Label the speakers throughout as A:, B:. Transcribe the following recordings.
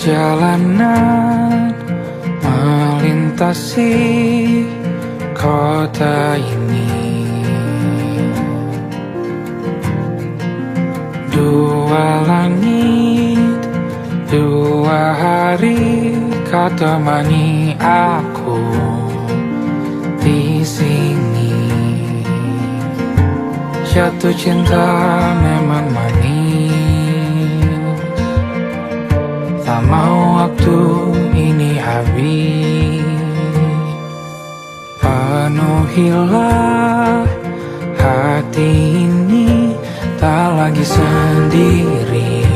A: Perjalanan melintasi kota ini, dua langit, dua hari kau temani aku di sini. Jatuh cinta memang manis, tak mau waktu ini habis. Penuhilah hati ini, tak lagi sendiri.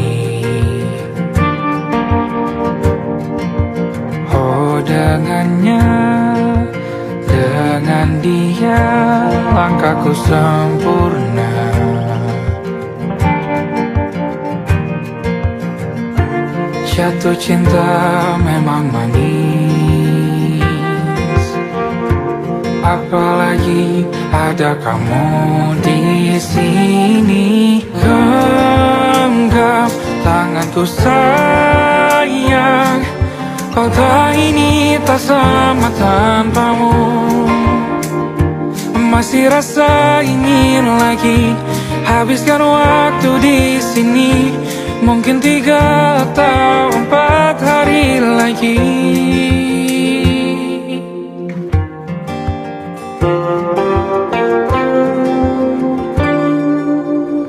A: Oh dengannya, dengan dia langkahku sempurna. Jatuh cinta memang manis, apalagi ada kamu di sini. Genggam tanganku sayang, kota ini tak sama tanpamu. Masih rasa ingin lagi habiskan waktu di sini. Mungkin 3 atau 4 hari lagi.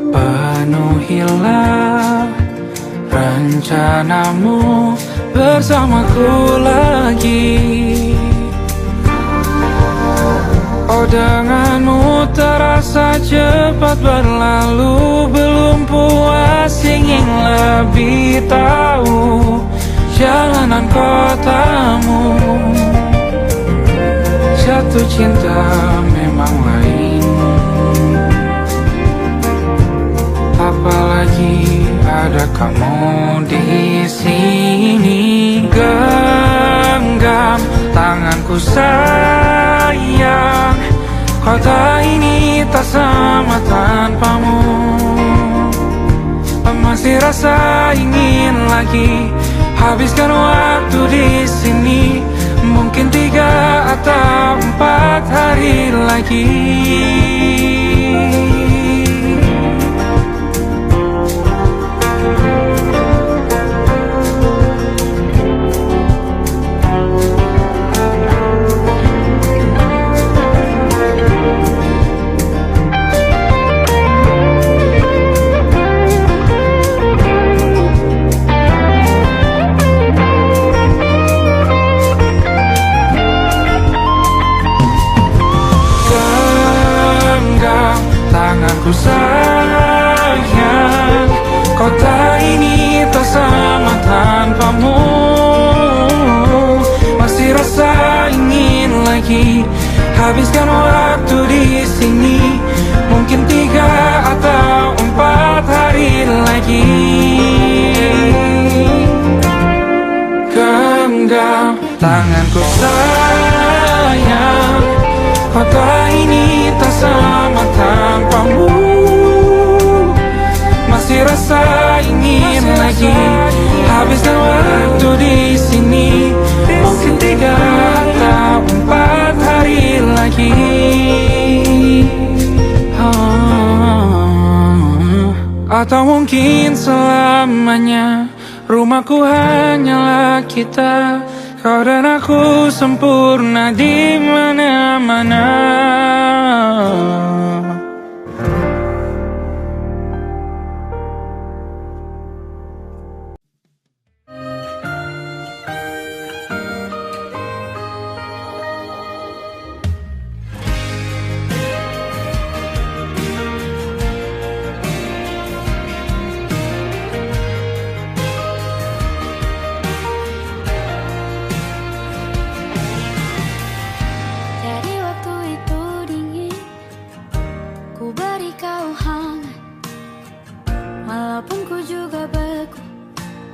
A: Penuhilah rencanamu bersamaku lagi. Oh denganmu terasa cepat berlalu, belum puas ingin lebih tahu jalanan kotamu. Jatuh cinta memang lain, apalagi ada kamu di sini. Genggam tanganku sayang, kota ini tak sama tanpamu. Masih rasa ingin lagi habiskan waktu di sini. Mungkin 3 atau 4 hari lagi. Tanganku sayang, kota ini tak sama tanpamu. Masih rasa ingin lagi habiskan waktu di sini. Mungkin 3 atau 4 hari lagi. Genggam tanganku sayang, kota ini tak sama tanpamu. Masih rasa ingin lagi habiskan waktu di sini. Mungkin 3 atau 4 hari lagi. Atau mungkin selamanya. Rumahku hanyalah kita, kau dan aku sempurna di mana-mana.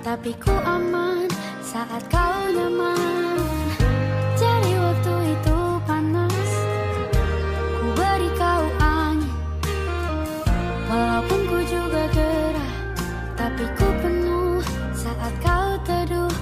B: Tapi ku aman saat kau nyaman. Jadi waktu itu panas, ku beri kau angin. Walaupun ku juga gerah, tapi ku penuh saat kau teduh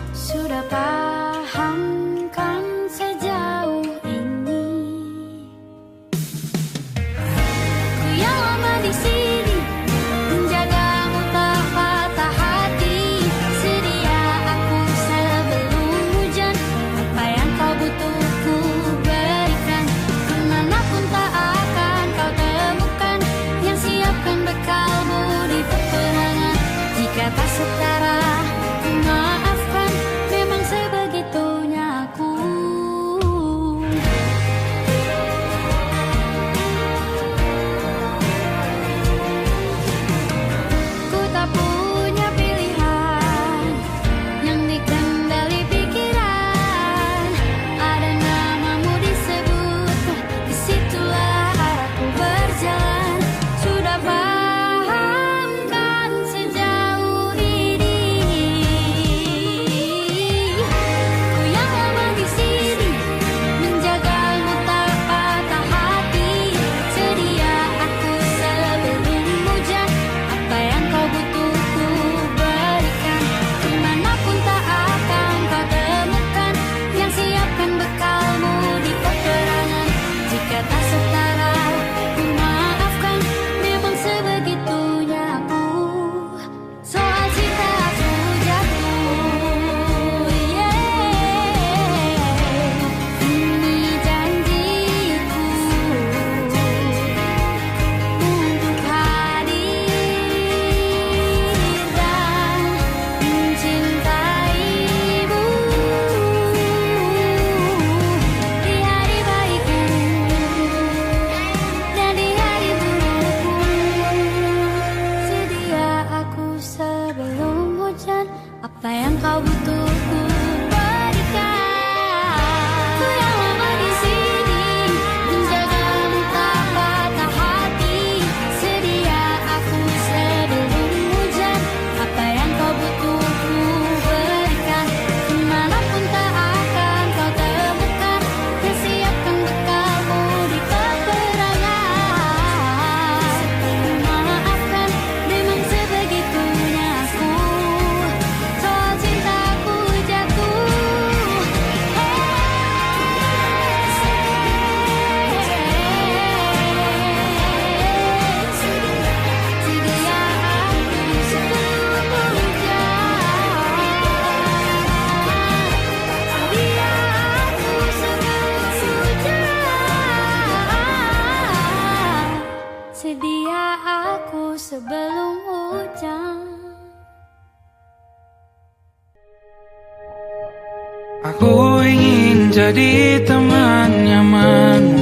A: Aku ingin jadi teman nyamanmu,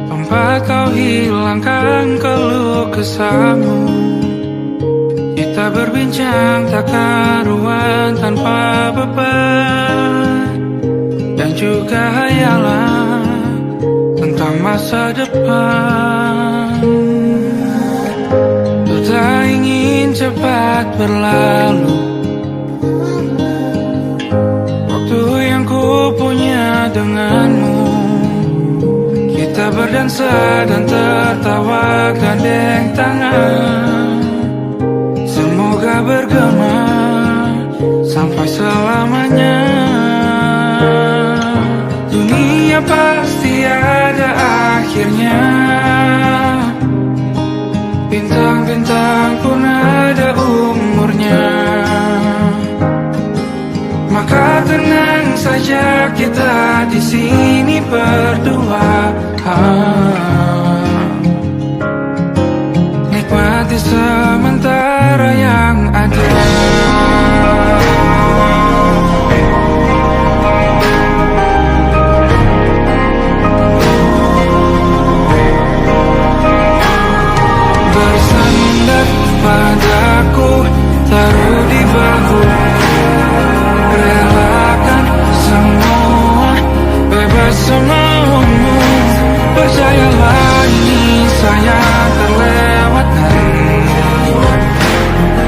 A: tempat kau hilangkan keluh kesahmu. Kita berbincang tak karuan tanpa beban, dan juga hayalan tentang masa depan. Ku tak ingin cepat berlalu waktu yang ku punya denganmu. Kita berdansa dan tertawa gandeng tangan. Semoga bergema sampai selamanya. Dunia pasti ada akhirnya, bintang-bintang pun ada umurnya. Maka tenang saja kita di sini berdua. Nikmati sementara yang ada. Bersandar padaku, taruh di bahu, relakan semua, bebas semaumu. Percayalah ini sayang terlewatkan.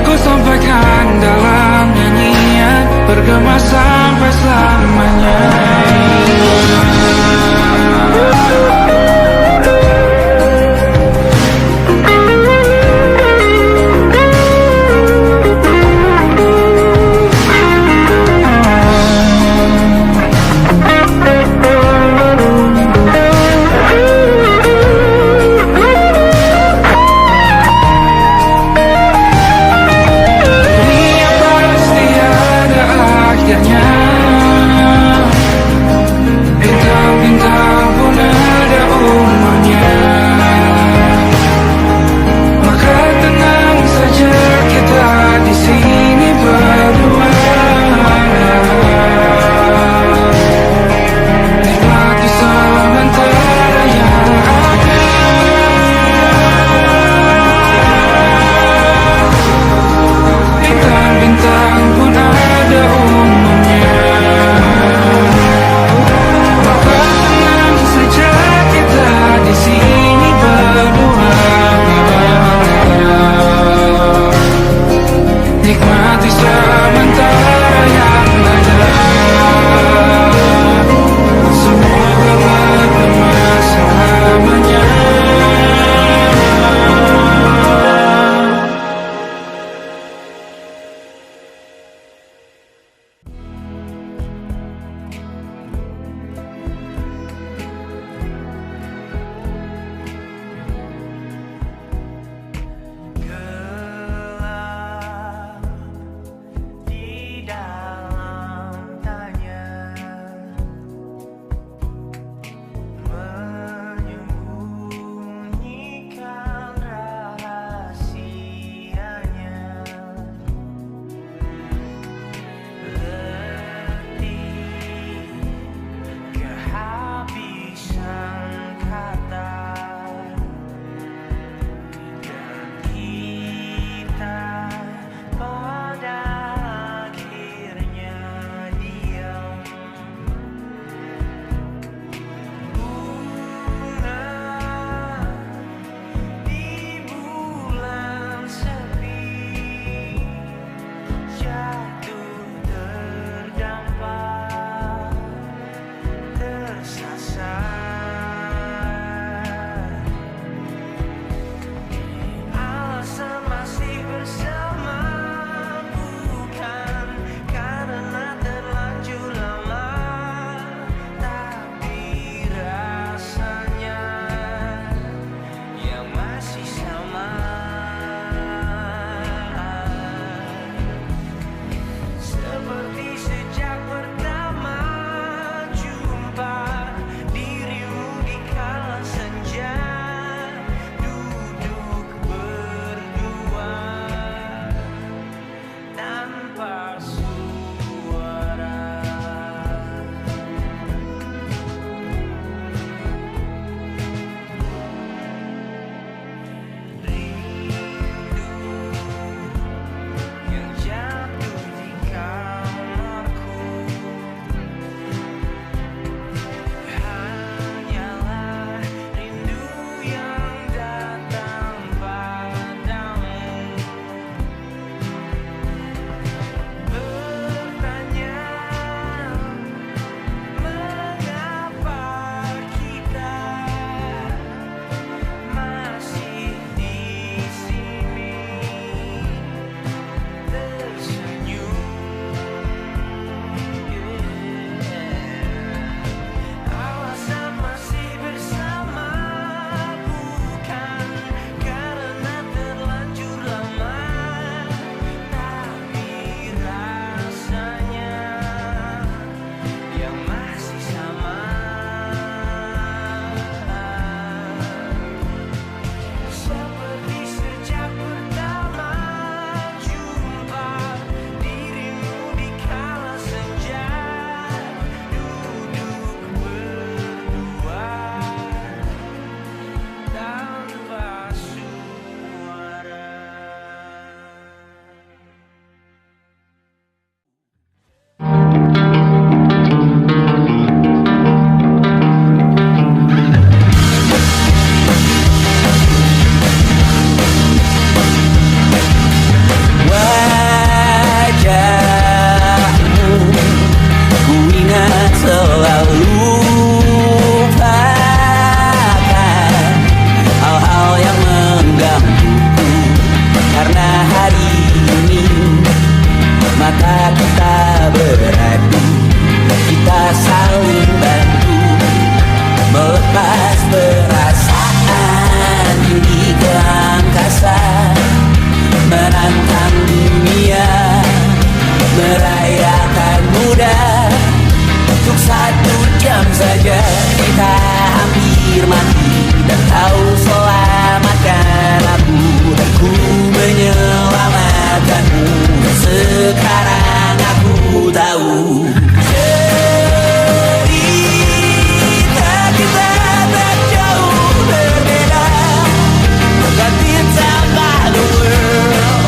A: Ku sampaikan dalam nyanyian, bergema sampai selamanya.
C: kita beradu, kita saling bantu, melepas perasaan tinggi ke angkasa, menantang dunia, merayakan muda. Untuk 1 jam saja kita hampir mati, dan kau selamatkan aku, dan ku menyelamatkanmu. Dan sekarang aku tahu cerita kita tak jauh berbeda. But it's about the world.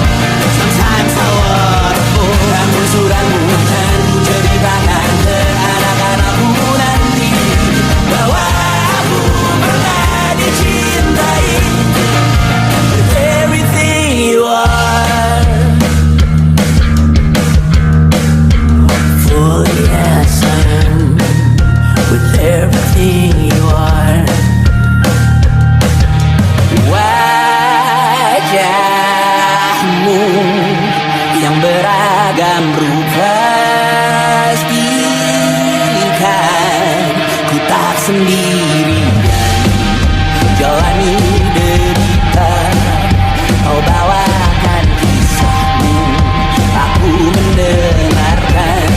C: Sometimes I waterfall. Ramu-ramu dan ku ceritakan ke anak-anakku nanti bahwa aku pernah dicintai with everything you are. Fully as I am, with everything you are. Wajahmu yang beragam rupa pastikan ku tak sendirian jalani derita. Kau bawakan kisahmu, aku mendengarkan.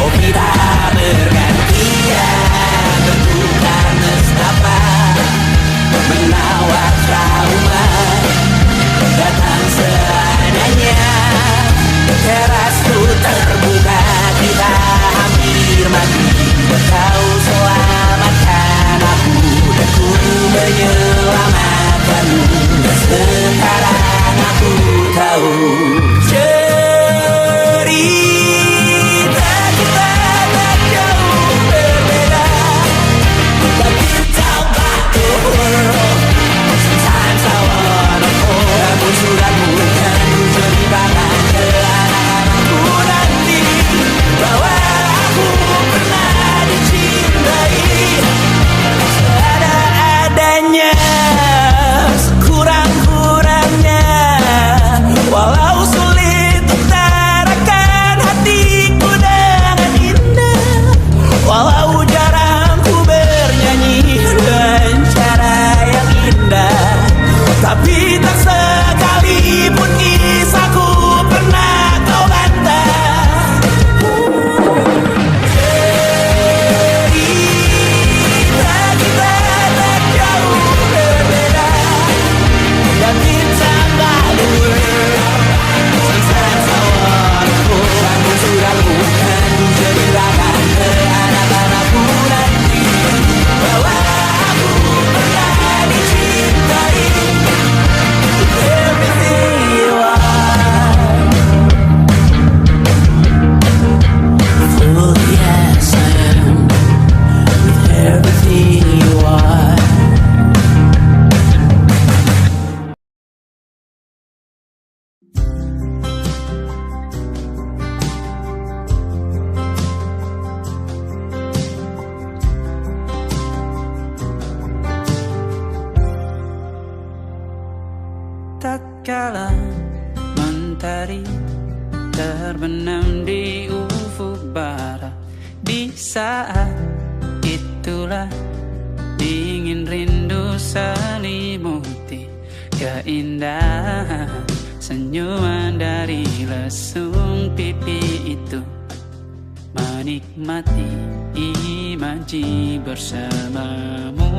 C: Oh, kita bergantian bentukan nestapa, menawar trauma datang seadanya. Terasku terbuka, kita hampir mati, kau selamatkan aku, dan ku menyelamatkanmu. Dan sekarang aku tahu cerita kita tak jauh berbeda. But it's about the world. Sometimes I wanna fall. Ramu-ramu kan ku ceritakan ke anak-anakku nanti bahwa aku pernah dicintai seadanya, sekurang-kurangnya. Walau sulit utarakan hatiku dengan indah, walau jarang ku bernyanyi dengan cara yang indah, tapi tak sekalipun kisahku pernah kau bantah. Cerita kita tak jauh berbeda, dan kita malu. Sometimes I wanna fall. Ramu-ramu kan ku ceritakan ke anak-anakku nanti bahwa aku pernah dicintai with everything you are. Fully as I am, with everything you are.
D: Tatkala mentari terbenam di ufuk barat, di saat itulah dingin rindu selimuti keindahan senyuman dari lesung pipi itu, menikmati imaji bersamamu.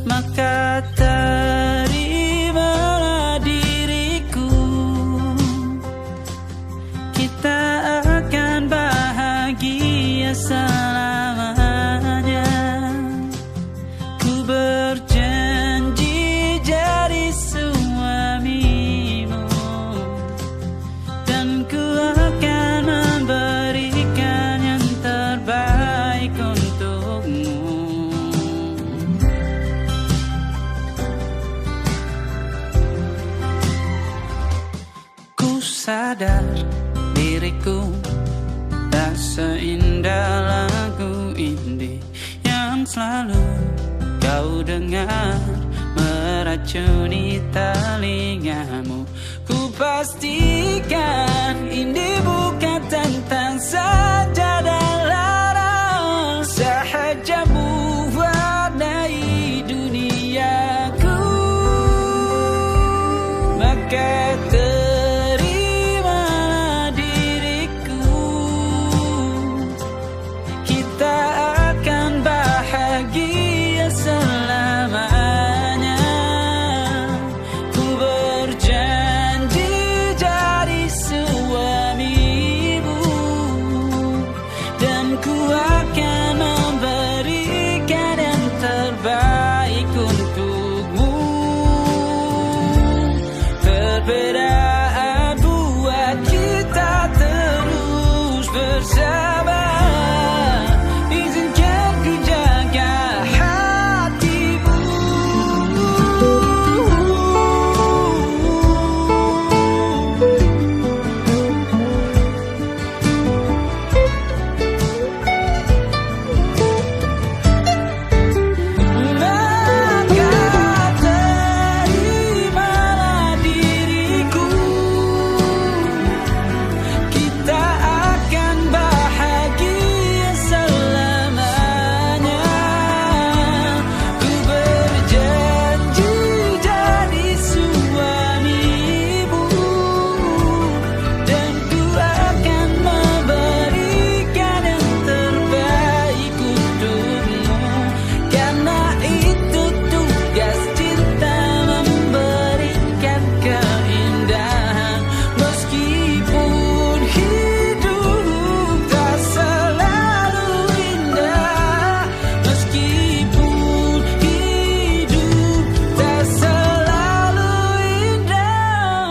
D: Maka terimalah diriku, kita akan bahagia selamanya. Ku berjanji jadi suamimu, dan ku akan memberikan yang terbaik untukmu. Sadar diriku tak seindah lagu indie yang selalu kau dengar meracuni telingamu. Ku pastikan ini bukan tentang saja dan lara, sahaja mewarnai duniaku. Maka terimalah diriku, kita akan bahagia selamanya. Ku berjanji jadi suamimu, dan ku akan memberikan yang terbaik untukmu. Perbedaan buat kita terus bersama. Izinkan ku jaga hatimu. Maka terimalah diriku, kita akan bahagia selamanya. Ku berjanji jadi suamimu, dan ku akan memberikan yang terbaik untukmu. Karena itu tugas cinta, memberikan keindahan. Meskipun hidup tak selalu indah, meskipun hidup tak selalu indah.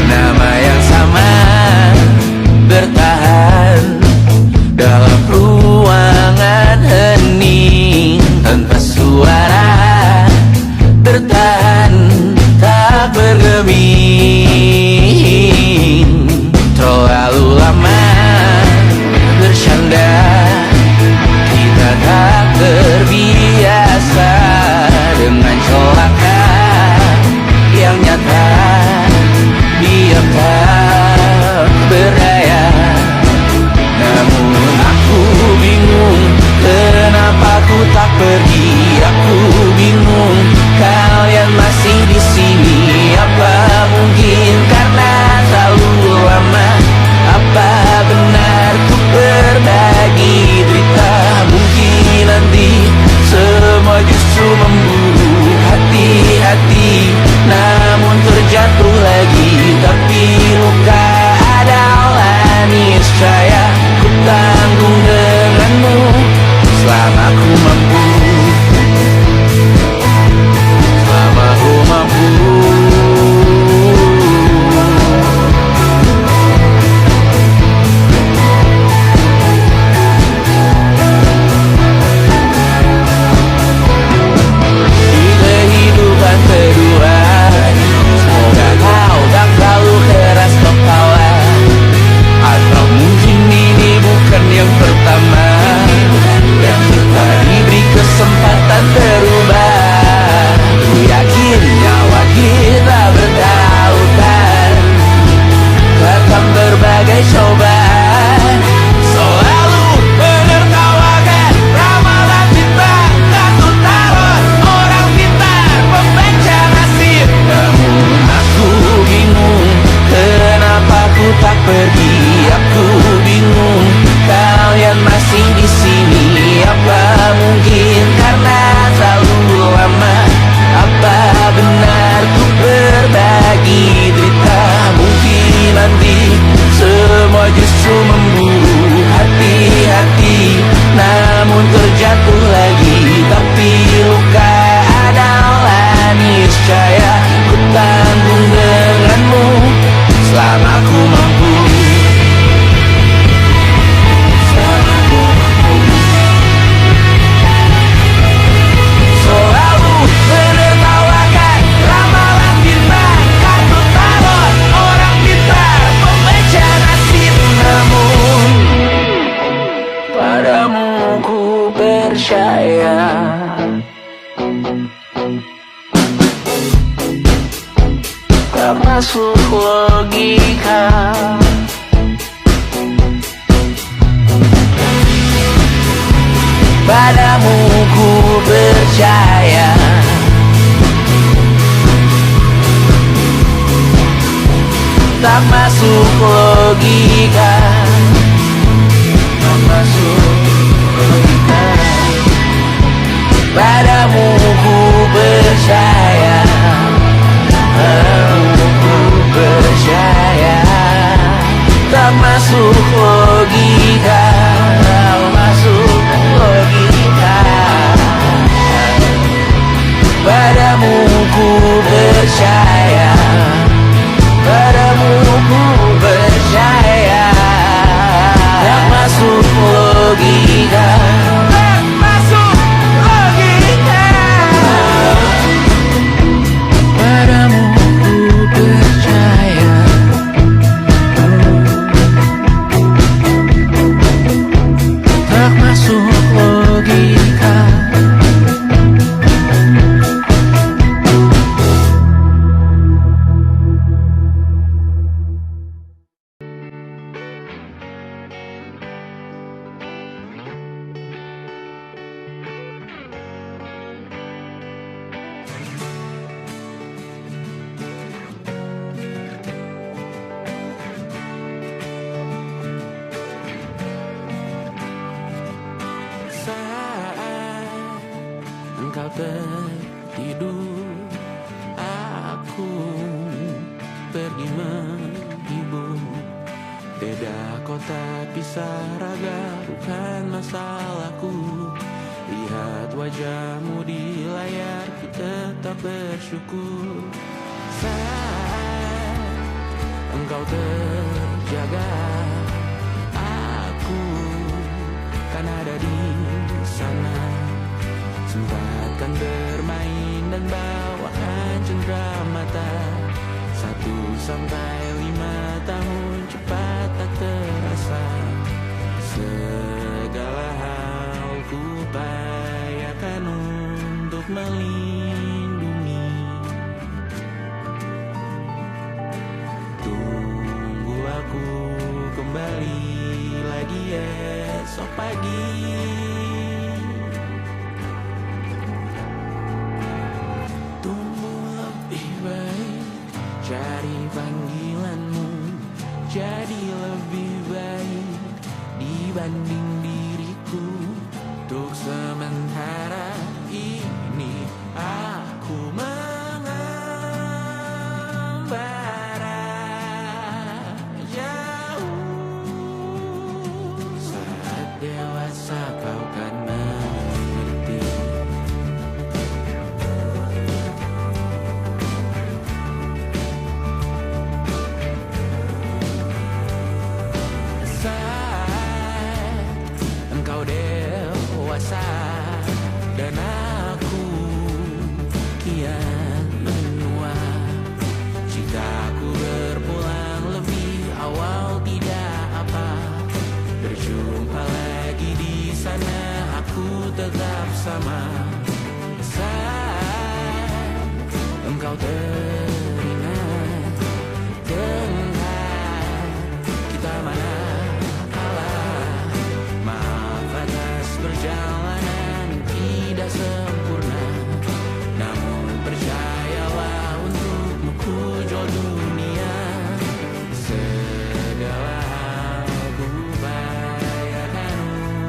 C: Nama yang sama bertahan dalam ruangan hening tanpa suara, bertahan tak bergeming. Terlalu lama bersandar, kita tak terbiasa dengan celaka yang nyata. Diam tak berdaya, namun aku bingung kenapa ku tak pergi. Aku bingung kalian masih di sini. Apa mungkin karena tak masuk logika. Padamu ku percaya, tak masuk logika, tak masuk logika. Padamu ku percaya, padamu ku percaya, tak masuk logika, tak masuk logika. Padamu ku percaya, padamu ku percaya, tak masuk logika, tak masuk logika. Padamu ku percaya, tak masuk logika. Saat engkau tertidur, aku pergi menghibur. Beda kota pisah raga, bukan masalahku. Lihat wajahmu di layar, ku tetap bersyukur. Saat engkau terjaga, aku kan ada di sana. Sempatkan bermain dan bawaan cendera mata. 1-5 tahun cepat tak terasa. Segala hal ku upayakan untuk melindungi. Tunggu aku kembali lagi esok pagi. Tumbuh lebih baik, cari panggilanmu, jadi lebih baik dibanding diriku. Untuk sementara ini aku mengembara jauh. Saat dewasa kau kan mengerti. Saat engkau dewasa dan aku kian menua. Jika ku berpulang lebih awal tidak apa. Berjumpa lagi di sana, aku tetap sama. Saat engkau teringat dengan kita mana kalah. Maaf atas perjalanan tidak sempurna, namun percayalah untukmu ku jual dunia. Segala hal ku upayakan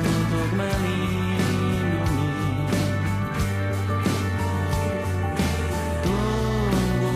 C: untuk melindungi. Tunggu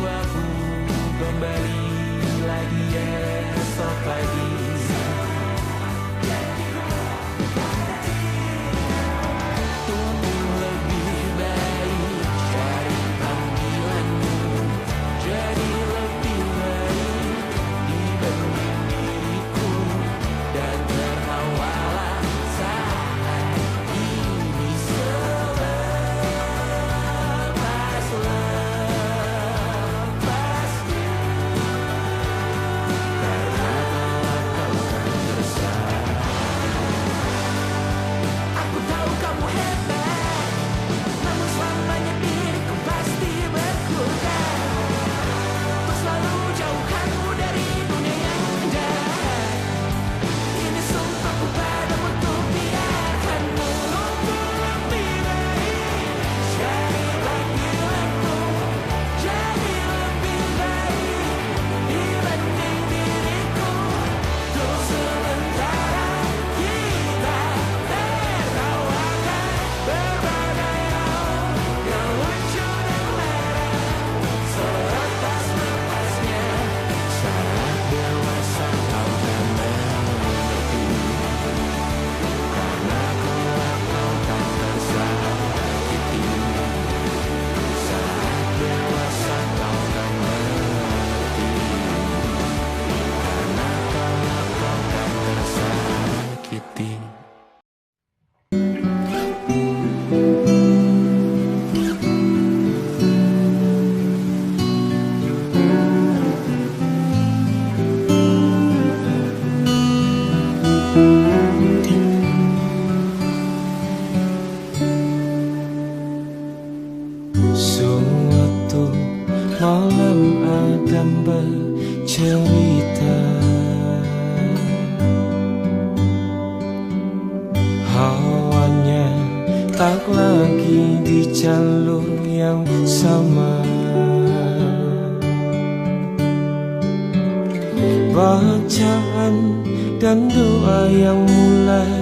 E: malam Adam bercerita. Hawanya tak lagi di jalur yang sama. Bacaan dan doa yang mulai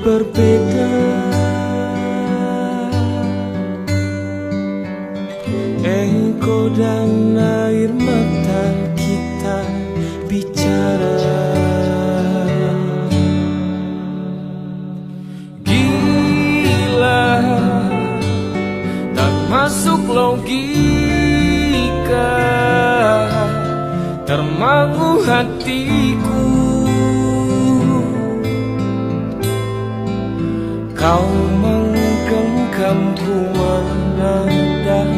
E: berbeda. Ego dan air mata kita bicara. Gila, tak masuk logika, termangu hatiku. Kau menggenggamku menadanya.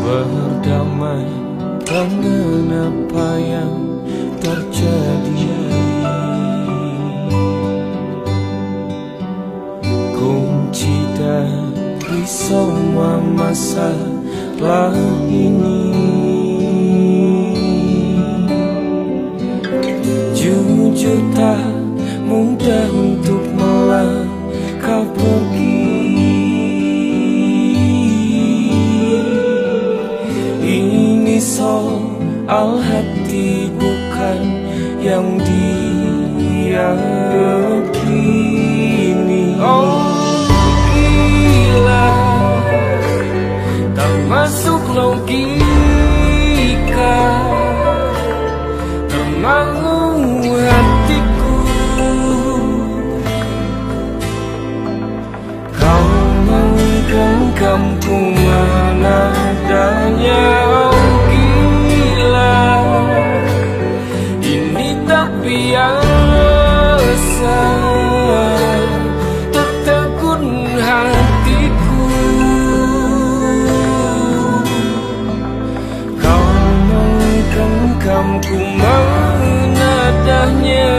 E: Berdamai dengan apa yang terjadi. Kunci dari semua masalah ini, jujur tak mudah untuk melangkah pergi. Ini soal hati bukan yang diyakini. Oh gila, tak masuk logika, termangu hatiku. Kau menggenggamku menadanya. Oh gila, ini tak biasa, tertegun hatiku. Kau menggenggamku menadanya.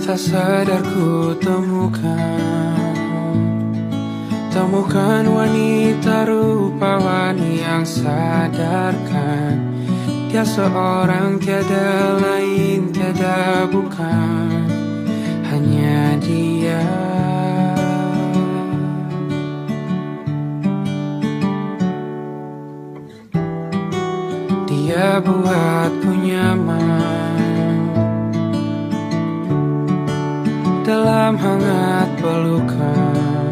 A: Tak sadar ku temukan wanita rupawani yang sadarkan dia seorang, tiada lain, tiada bukan, hanya dia. Dia buatku nyaman dalam hangat pelukan.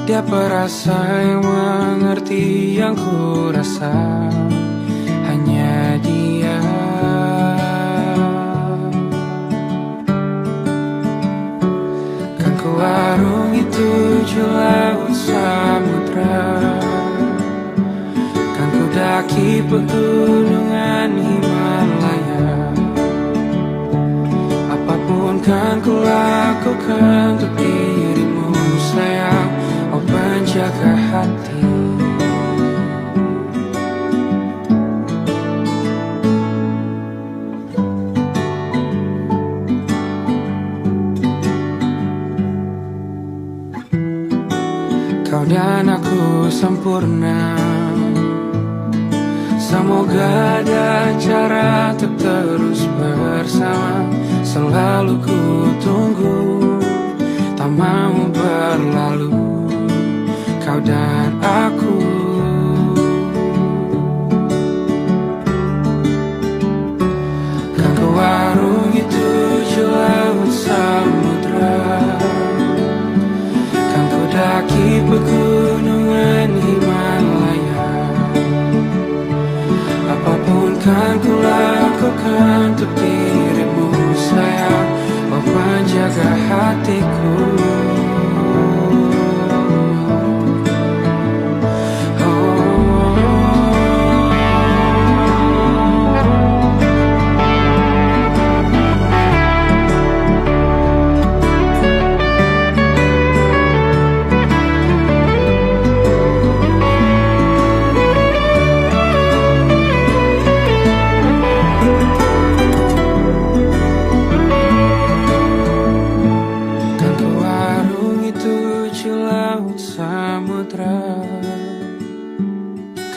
A: Dia perasa yang mengerti yang ku rasa, hanya dia. Kan ku arungi 7 laut samudra, kan ku daki pegunungan Himalaya. Apapun kan ku lakukan untuk dirimu sayang, oh penjaga hati. Kau dan aku sempurna, semoga ada cara untuk terus bersama. Selalu ku tunggu, tak mau berlalu, kau dan aku. Kan ku warungi tujuh laut samudra, kan ku daki pegunungan Himalaya. Apapun kan ku lakukan untuk dirimu sayang, oh penjaga hatiku.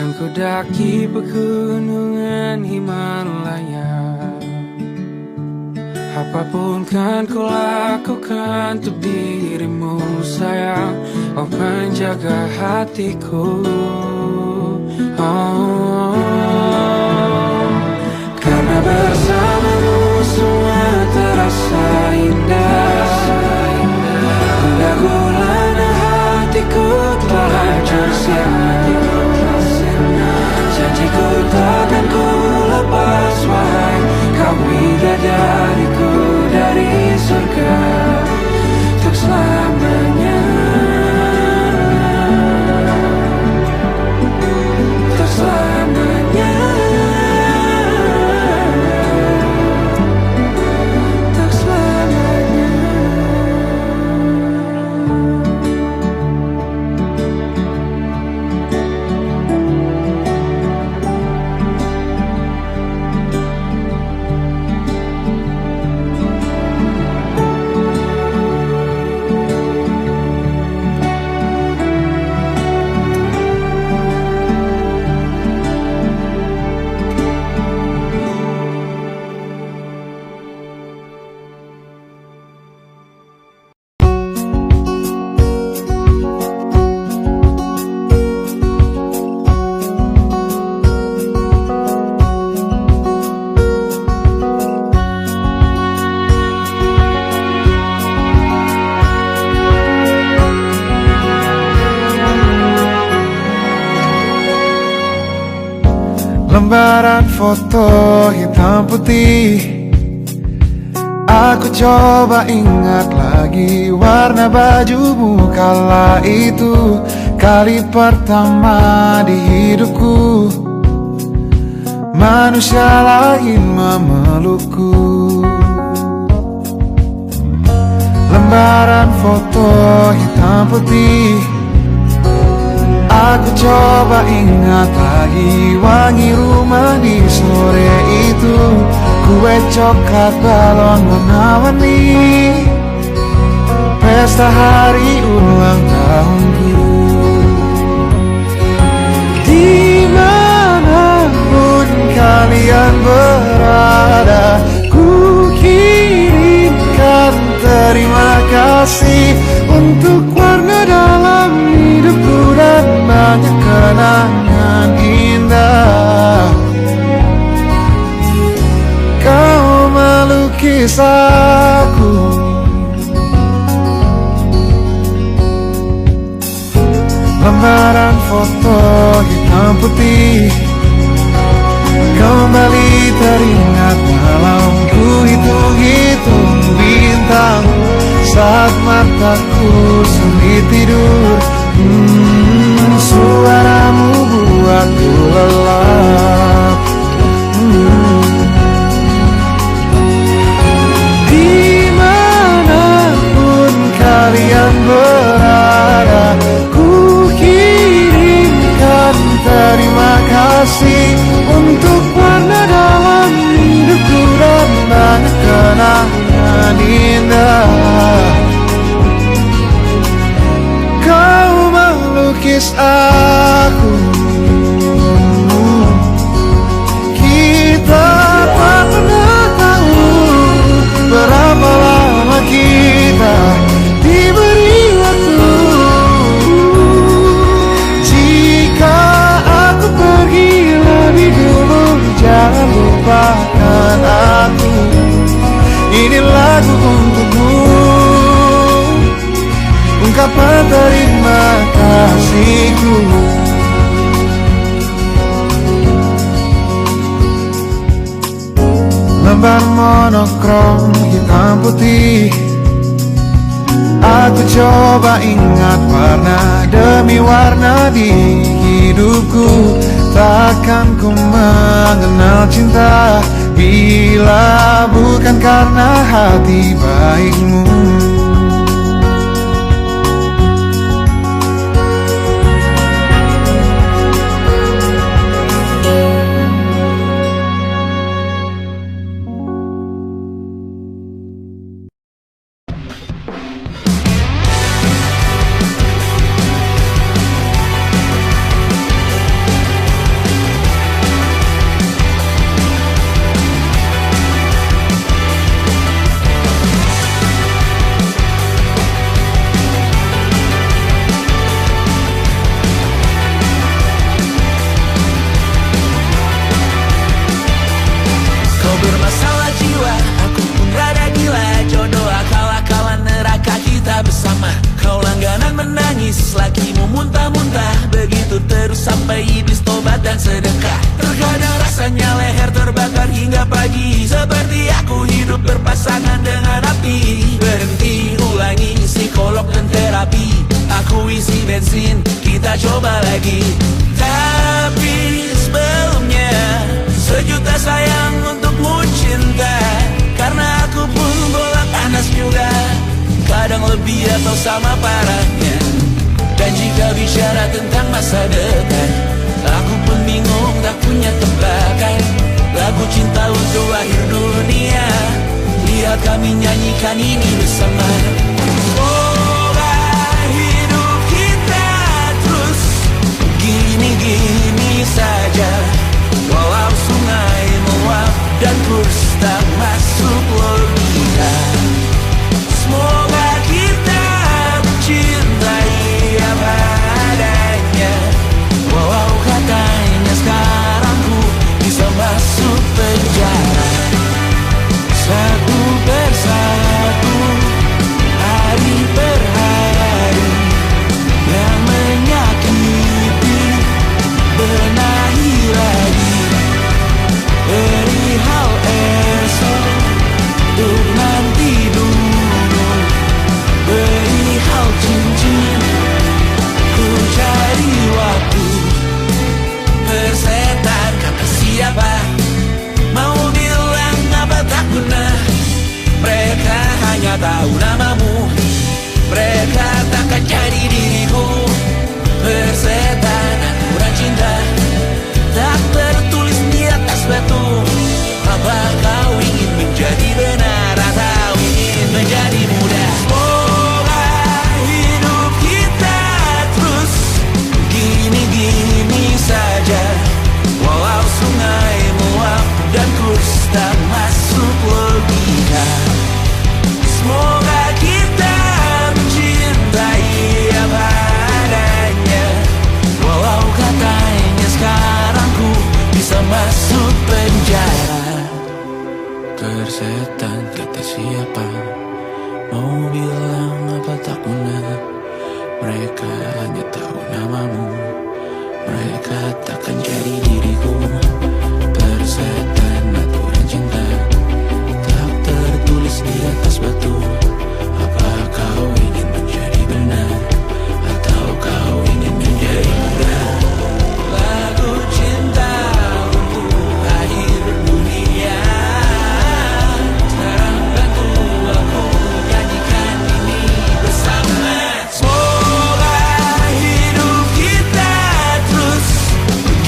A: Kan ku daki pegunungan Himalaya. Apapun kan ku lakukan untuk dirimu sayang, oh penjaga hatiku. Oh, karena bersamamu semua terasa indah. Gundah gulana hatiku telah hancur sia-sia. Janjiku takkan ku lepas, wahai kau bidadariku dari surga untuk selamanya, untuk selamanya, untuk selamanya.
F: Lembaran foto hitam putih, aku coba ingat lagi warna bajumu kala itu. Kali pertama di hidupku manusia lain memelukku. Lembaran foto hitam putih, aku coba ingat lagi wangi rumah di sore itu. Kue coklat balon warna-warni, pesta hari ulang tahunku. Dimanapun kalian berada, ku kirimkan terima kasih untuk warna dalam hidupku dan banyak kenangan indah. Kau melukis aku, lembaran foto hitam putih, kembali teringat malam ku hitung-hitung bintang saat mataku sulit tidur. Suaramu buatku lelah. kasih untuk warna dalam hidupku dan banyak kenangan indah. Kau melukis aku, kita tak pernah tahu berapa lama kita diberi waktu. Jika aku pergi lebih dulu, jangan lupakan aku. Ini lagu untukmu, ungkapan terima kasihku. Lembar monokrom hitam putih, aku coba ingat warna demi warna di hidupku. Takkan ku mengenal cinta bila bukan karena hati baikmu.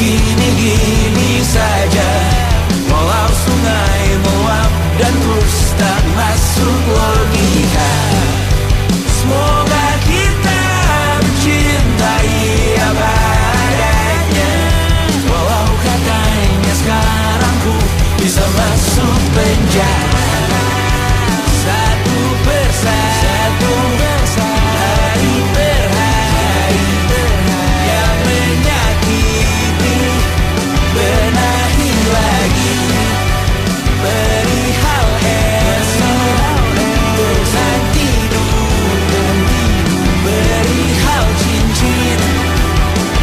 D: Gini gini saja. Walau sungai meluap dan terus tak masuk logika. Semoga kita mencintai apa adanya. Walau katanya sekarang ku bisa masuk penjara. Satu persatu, hari per hari, yang menyakiti benahi lagi. Perihal esok, urusan tidur, perihal cincin,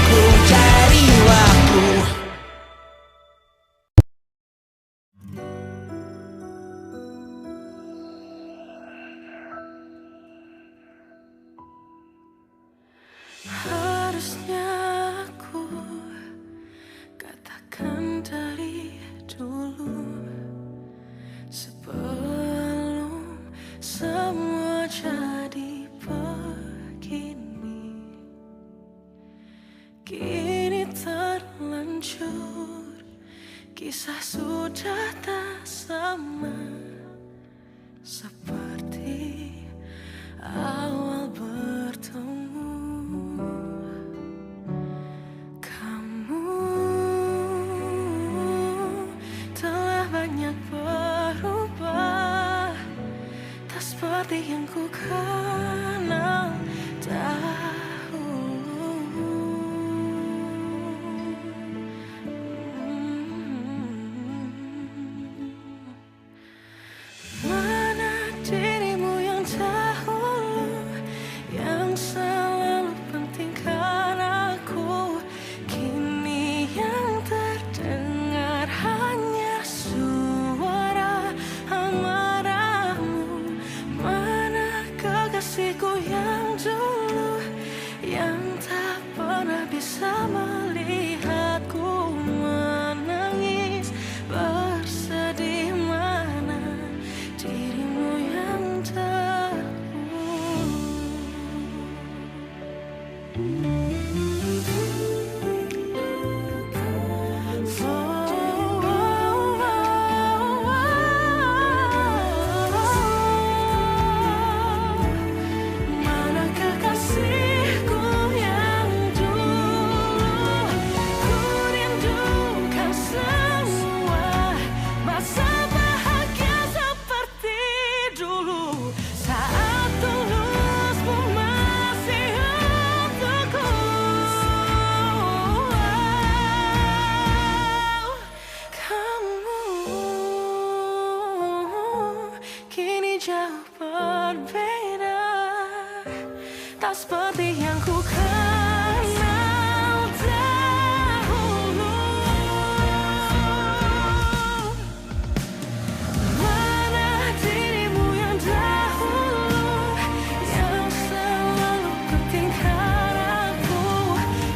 D: ku cari waktu.
E: Harusnya aku katakan dari dulu, sebelum semua jadi begini. Kini terlanjur, kisah sudah tak sama seperti awal bertemu. Kamu telah banyak berubah, tak seperti yang ku kenal dahulu. Mana dirimu yang dahulu, yang selalu pentingkan aku. Kini yang terdengar hanya suara amarahmu. Mana kekasihku yang dulu, yang tak pernah bisa melihatku menangis bersedih. Mana dirimu yang mana kekasihku yang dulu, ku rindukan semua masa bahagia seperti dulu, saat tulusmu masih untukku. Kamu kini jauh berbeda, tak seperti yang ku kenal dahulu. Mana dirimu yang dahulu, yang selalu pentingkan aku.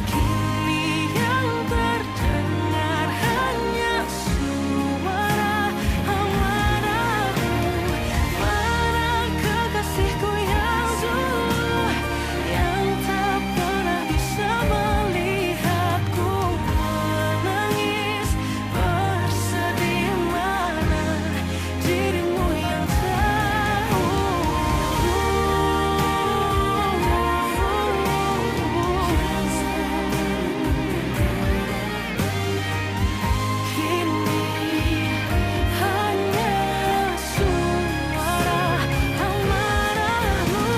E: Kini yang terdengar hanya suara amarahmu. Mana kekasihku yang dulu, yang tak pernah bisa melihatku menangis bersedih. Mana dirimu yang kini hanya suara amarahmu.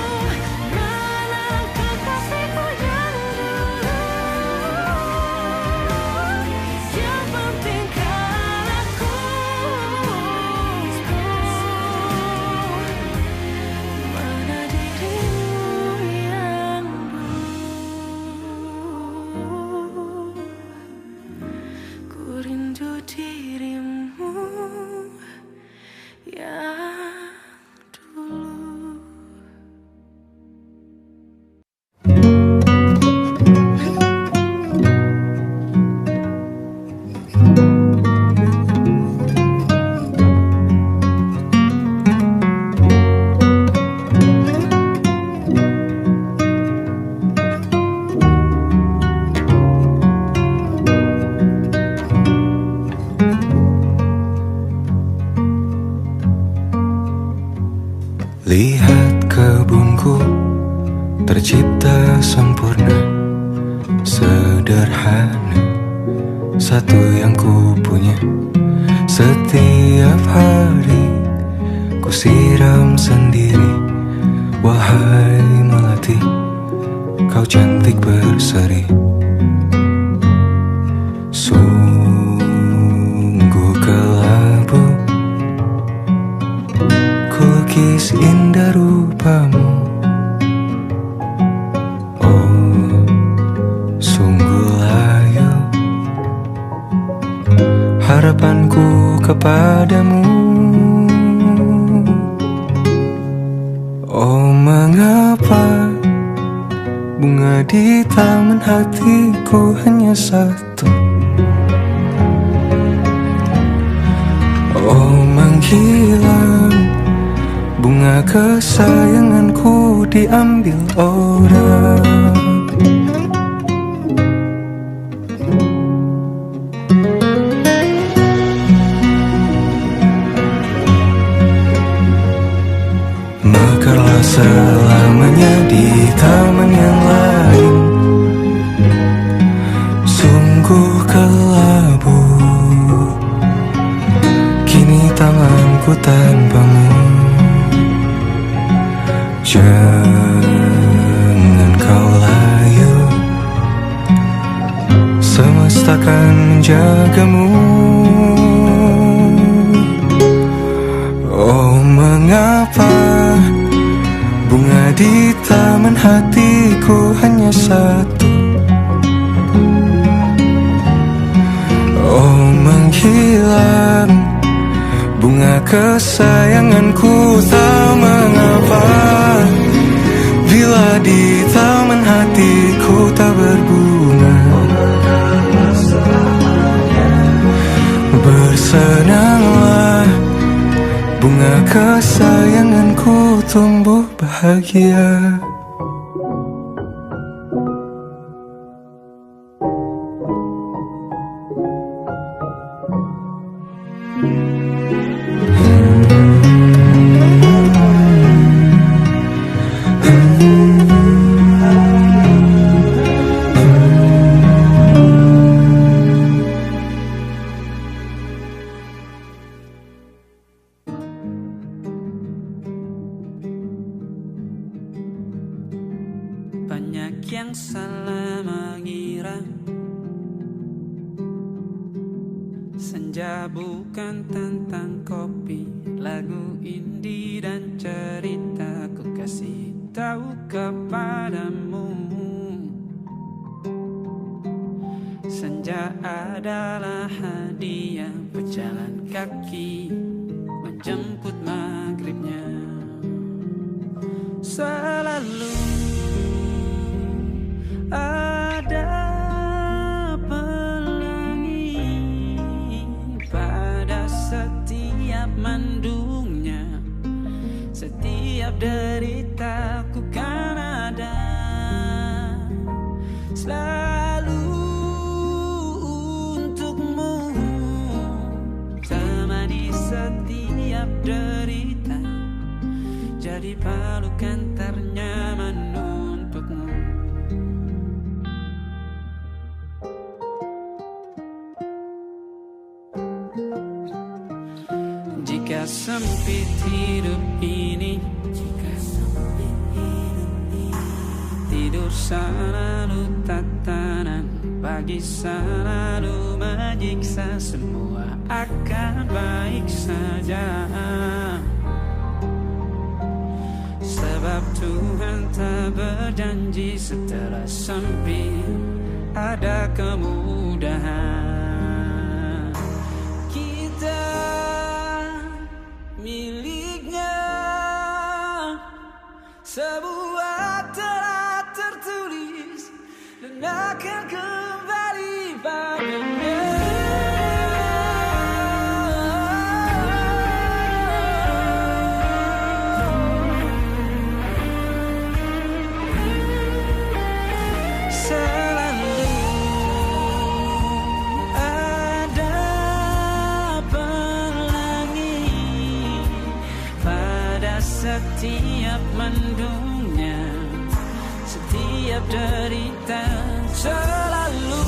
E: Mana kekasihku yang dulu, yang pentingkan aku. Mana dirimu yang dulu, ku rindu dirimu yang dulu.
A: yang ku punya. Setiap hari ku siram sendiri. Wahai melati, kau cantik berseri. Sungguh kelabu ku lukis indah rupamu. Oh, sungguh layu harapanku kepadamu. Oh, mengapa bunga di taman hatiku hanya satu? Oh, menghilang bunga kesayanganku diambil orang. Mekarlah selamanya di taman yang lain. Sungguh kelabu kini tanganku tanpamu. Jangan kau layu, semesta akan menjagamu. Oh, mengapa bunga di taman hatiku hanya satu? Oh, menghilang bunga kesayanganku, tak mengapa bila di taman hatiku tak berbunga. Bersenanglah bunga kesayanganku tumbuh bahagia.
E: Banyak yang salah mengira senja bukan tentang kopi, lagu indie dan cerita. Ku kasih tahu kepadamu, senja adalah hadiah berjalan kaki menjemput maghribnya. Selalu ada pelangi pada setiap mendungnya. Setiap deritaku kan ada selalu untukmu, temani setiap derita, jadi pelukan ternyaman untukmu. Jika sempit hidup ini, tidur selalu tatanan, pagi selalu menyiksa, semua akan baik saja. Sebab Tuhan tak berjanji setelah sempit ada kemudahan. Kita miliknya, sebuah telah tertulis dan akan kembali padanya. Selalu ada pelangi pada setiap mendungnya, setiap derita. Selalu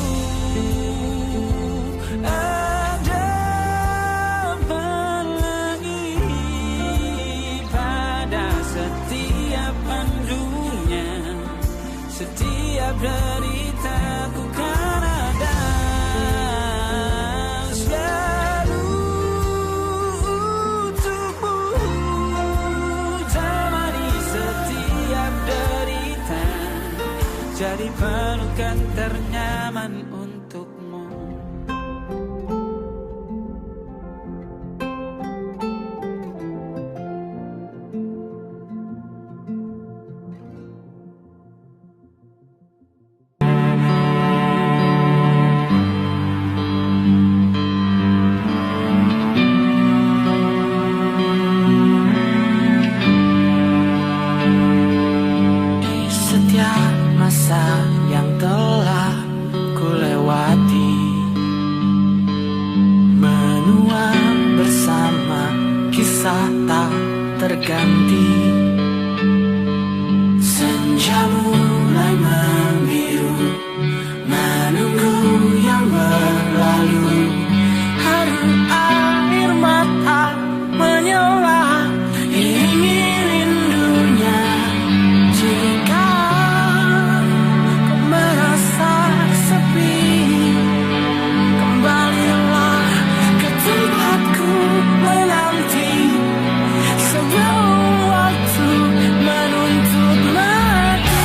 D: bisa tak terganti. Senja mulai membiru, menunggu yang berlalu. Haru air mata menyala, iringi rindunya. Jika kau merasa sepi, kembalilah ke tempatku menanti. Sebelum waktu menuntut mati.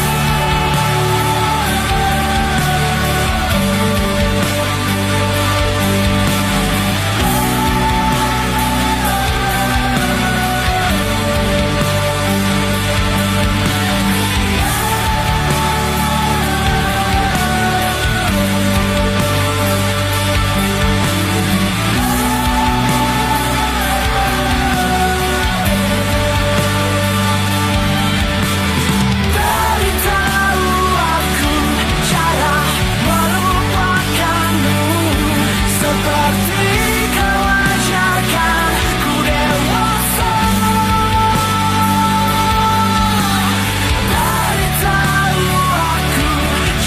D: Beritahu aku cara melupakanmu, seperti kau ajarkan ku dewasa. Beritahu aku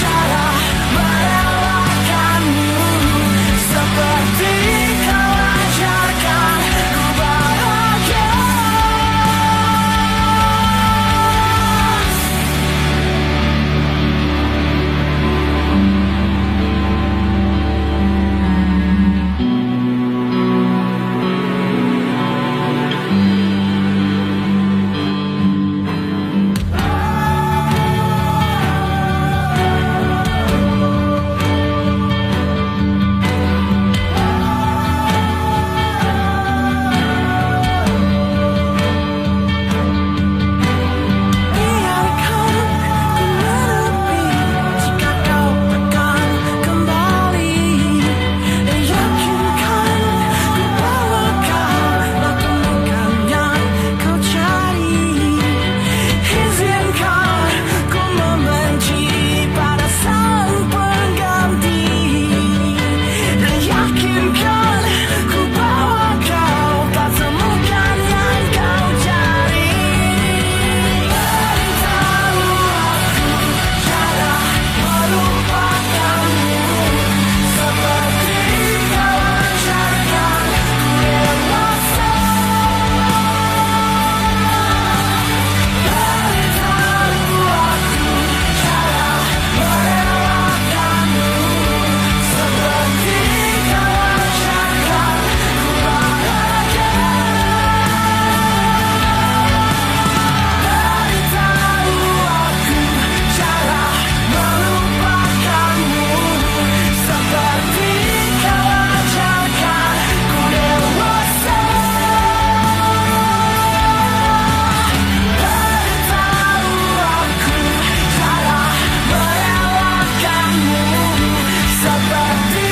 D: cara merelakanmu, seperti kau ajarkan ku bahagia. Biarkan ku menepi jika kau tekan kembali. Yakinkan ku bahwa kau temukan yang kau cari. Izinkan ku membenci pada sang pengganti. Yakinkan ku bahwa kau tak temukan yang kau cari. Beritahu aku cara melupakanmu, seperti kau ajarkan ku dewasa. Beritahu aku cara merelakanmu, seperti kau ajarkan ku bahagia. Beritahu aku cara melupakanmu, seperti kau ajarkan ku dewasa. Beritahu aku cara merelakanmu, seperti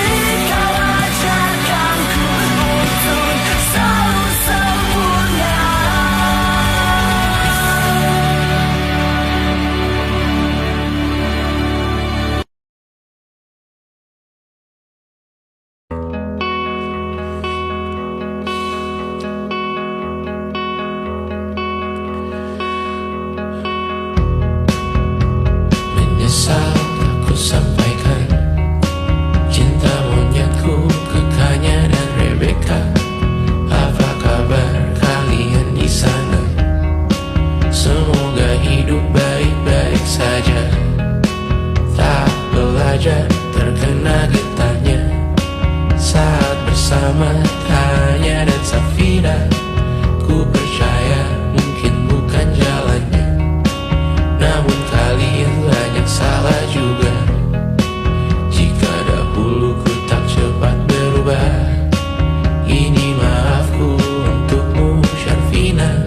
D: kau ajarkan ku untuk selalu sempurna.
C: Menyesal aku sampaikan cinta monyetku ke Kanya dan Rebecca. Apa kabar kalian di sana? Semoga hidup baik-baik saja. Tak belajar terkena getahnya saat bersama Tanya dan Safira. Ku percaya mungkin bukan jalannya, namun kalian banyak salah juga. Jika dahulu ku tak cepat berubah, ini maafku untukmu Syarfina.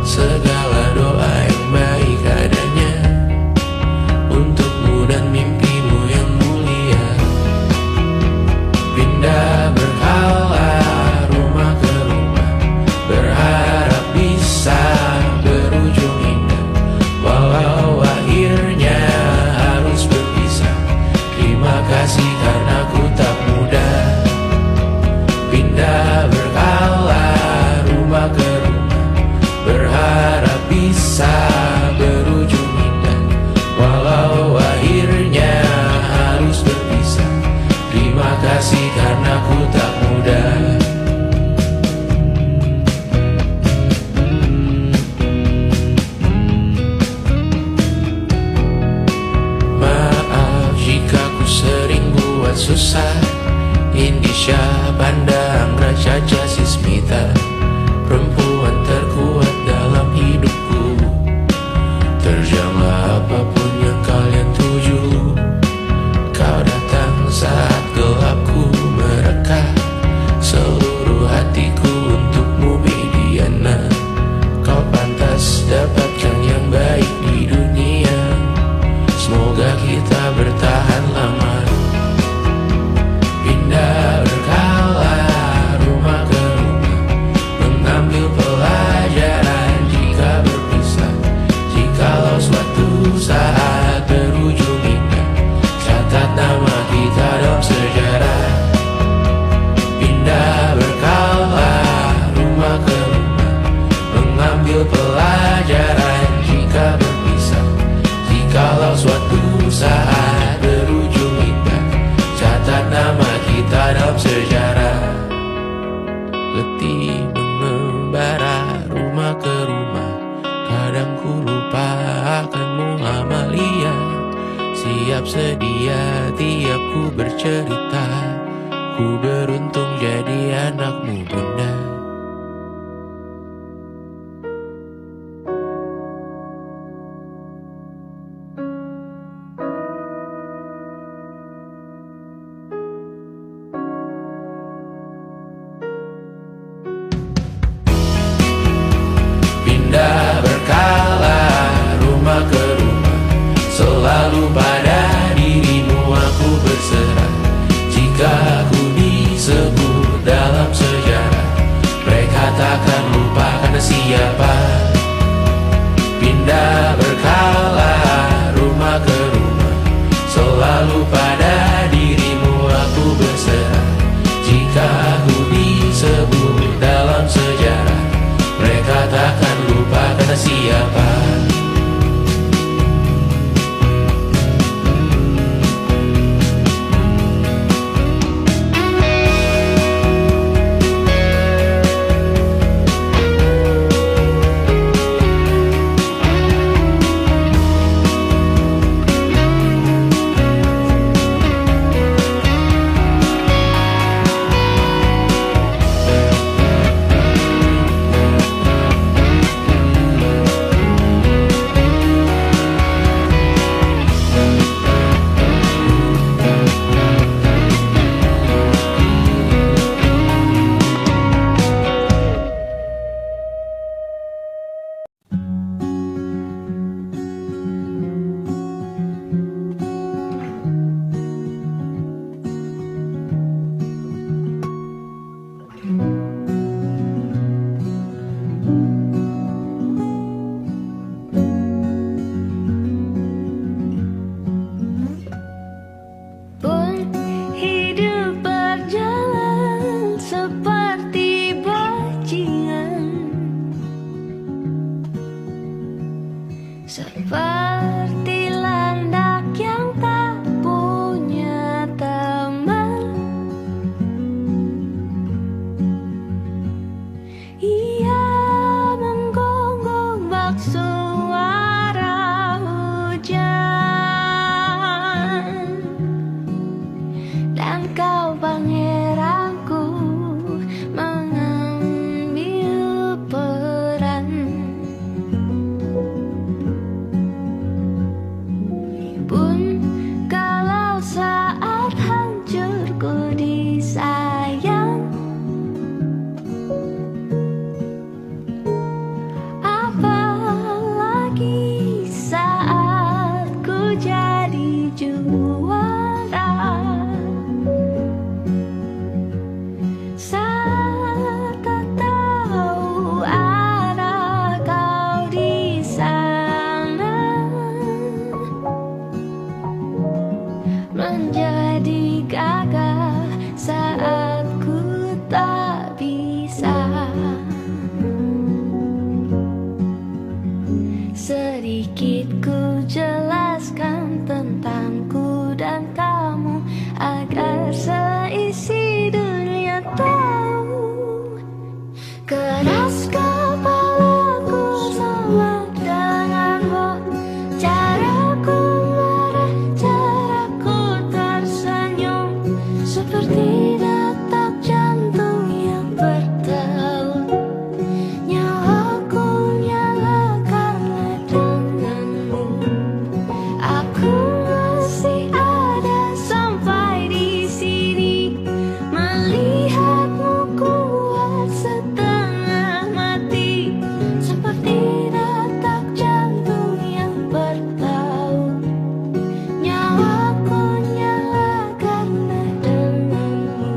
C: Segala doa yang baik adanya untukmu dan mimpimu yang mulia. Pindah berhala rumah ke rumah, berharap letih mengembara rumah ke rumah. Kadang ku lupa akanmu Amalia. Siap sedia tiap ku bercerita. Ku beruntung jadi anakmu bunda. Pindah berkala rumah ke rumah, selalu pada dirimu aku berserah. Jika aku disebut dalam sejarah, mereka takkan lupa karena siapa. Pindah berkala rumah ke rumah, selalu pada dirimu aku berserah. Jika aku disebut dalam sejarah, mereka takkan lupa karena siapa.
B: Seperti landak yang tak punya teman, ia menggonggong bak suara hujan. Dan kau pangeranku mengambil peran. Pun kalau saat hancurku disayang, apalagi saat ku jadi juara. Saat tak tahu arah kau di sana, menjadi gagah saat ku tak bisa. Sedikit ku jelaskan tentangku dan kamu, agar seisi dunia tahu. Keras kepalaku sama denganmu, caraku marah, caraku tersenyum, seperti detak jantung yang bertaut. Nyawaku nyala karena denganmu. Aku masih ada sampai di sini, melihatmu kuat setengah mati, seperti detak jantung yang bertaut. Nyawaku nyala karena denganmu.